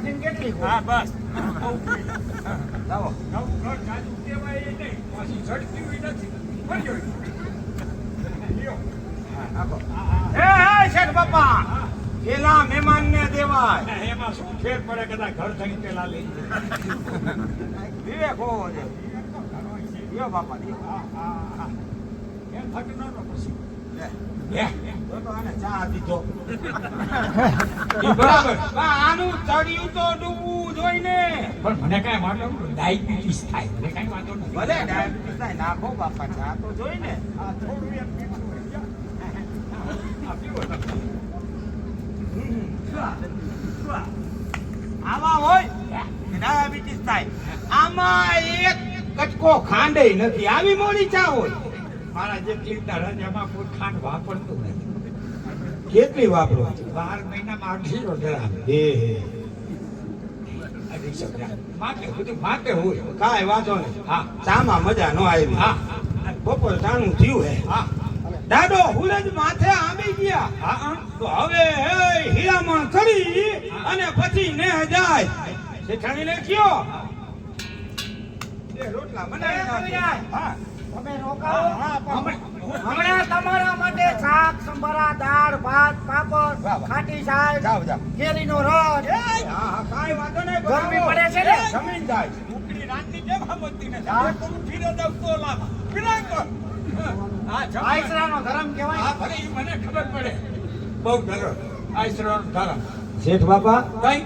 સમજીને કેટલી હા બસ લાવો જાજુ કહેવાય એ નહીં પાછી ઝડપી નથી મળ્યો આપો એ શેઠ બાપા પેલા મહેમાન ને દેવાય એમાં શું ફેર પડે કદાચ ઘર થઈ પેલા લઈ વિવેક હોવો છે યો બાપા દિયો એમ થકી ન પછી તો આને ચા દીધો એ બરાબર આનું તળિયું તો ડૂબવું જોઈએ ને પણ મને કાંઈ વાંધો નથી ડાયાબિટીસ થાય મને કાંઈ વાંધો નથી ભલે ડાયાબિટીસ થાય નાખો બાપા ચા તો જોઈ ને આ થોડું એમ પીવું હોય આ પીવો તમે આમાં હોય ડાયાબિટીસ થાય આમાં એક કટકો ખાંડે નથી આવી મોડી ચા હોય મારા જે ક્લિપના રાજામાં કોઈ ખાંડ વાપરતું નથી કેટલી વાપરો 12 મહિનામાં 800 ગ્રામ હે 800 ગ્રામ માટે બધું માટે હોય કાંઈ વાંધો નહીં હા ચામાં મજા ન આવી હા બપોર ચાનું થયું હે હા દાડો હુરજ માથે આંબી ગયા હા તો હવે હીરામણ કરી અને પછી ને જાય શેઠાણીને કયો એ રોટલા બનાવી હા તમે રોકાવો હમણાં તમારા માટે શાક સંભારા દાળ ભાત પાપડ ખાટી છાશ જાવ જાવ કેરીનો રસ હા કાંઈ વાંધો નહીં ગરમી પડે છે ને જમીન જાય ઉકળી રાંધી કેમ સમજતી નથી આ તો ફીરે દઉં તો લાવ ફીરાય તો હા આઈસરાનો ધર્મ કહેવાય હા ભલે ઈ મને ખબર પડે બહુ ધરમ આઈસરાનો ધરમ શેઠ બાપા કઈ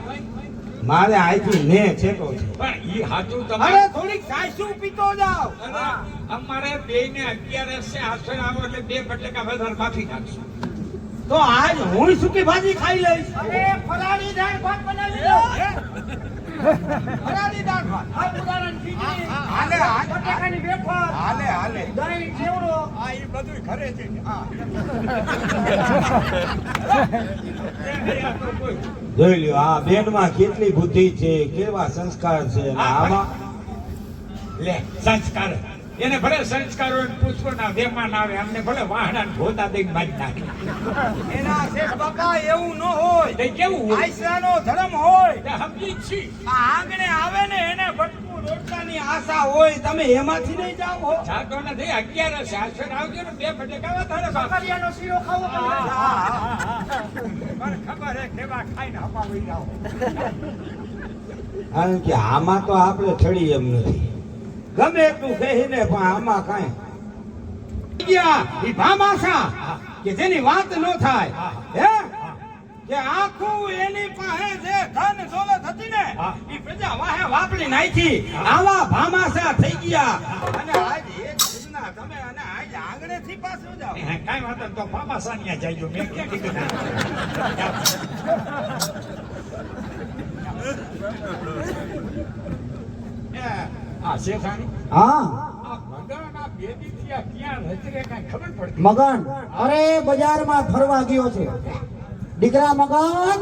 મારે આઈથી ને છેટો છે પણ ઈ હાચું અરે તમારે થોડીક સાસુ પીતો જાવ અમારે બેયને 11 છે આસર આવો એટલે 2 બટેકા વધારે માફી નાખશું તો આજ હું સુકી ભાજી ખાઈ લઈશ અરે ફરાળી દાળ ભાત બનાવી લો ફરાળી દાળ ભાત આ ઉદાહરણ ખીચડી હાલે હાલે બટેકાની વેફર હાલે હાલે દહીં ચેવડો આ ઈ બધું ઘરે છે હા જોઈ લ્યો આ બેનમાં કેટલી બુદ્ધિ છે કેવા સંસ્કાર છે અને આમાં લે સંસ્કાર એને ભલે સંસ્કારો પુષ્પના વેમાન આવે અમને ભલે વાહણા ધોતા દઈને મારી નાખે એના શેઠ બાપા એવું ન હોય તે કેવું હોય આઈસાનો ધર્મ હોય તે સમજી જ છી આ આંગણે આવે ને એને ભટકું રોટલાની આશા હોય તમે એમાંથી નહીં જાઓ હો જાતો નથી 11 છે આસર આવજો ને 2 બટેકા વધારે બાપ કાકરિયાનો શીરો ખાવો તમે મને ખબર હે કેવા ખાઈને હપાવી જાઓ કારણ કે આમાં તો આપણે છડી એમ નથી ગમે એટલું કહીને પણ આમાં કાંઈ ગયા ઈ ભામાશા કે જેની વાત ન થાય હે કે આખું એની પાસે જે ધન દોલત હતી ને ઈ પ્રજા વાહે વાપરી નાખી આવા ભામાશા થઈ ગયા અને આજ એક દિવસના તમે અને આજ આંગણેથી પાછો જાઓ કાંઈ વાંધો નહીં, તો મામા સાનિયા જઈજો મેં ક્યાં કીધું આ શેઠાણી હા આ મગન આ બેદી થયા ક્યાં રચરે કાંઈ ખબર પડતી મગન અરે બજારમાં ફરવા ગયો છે દીકરા મગન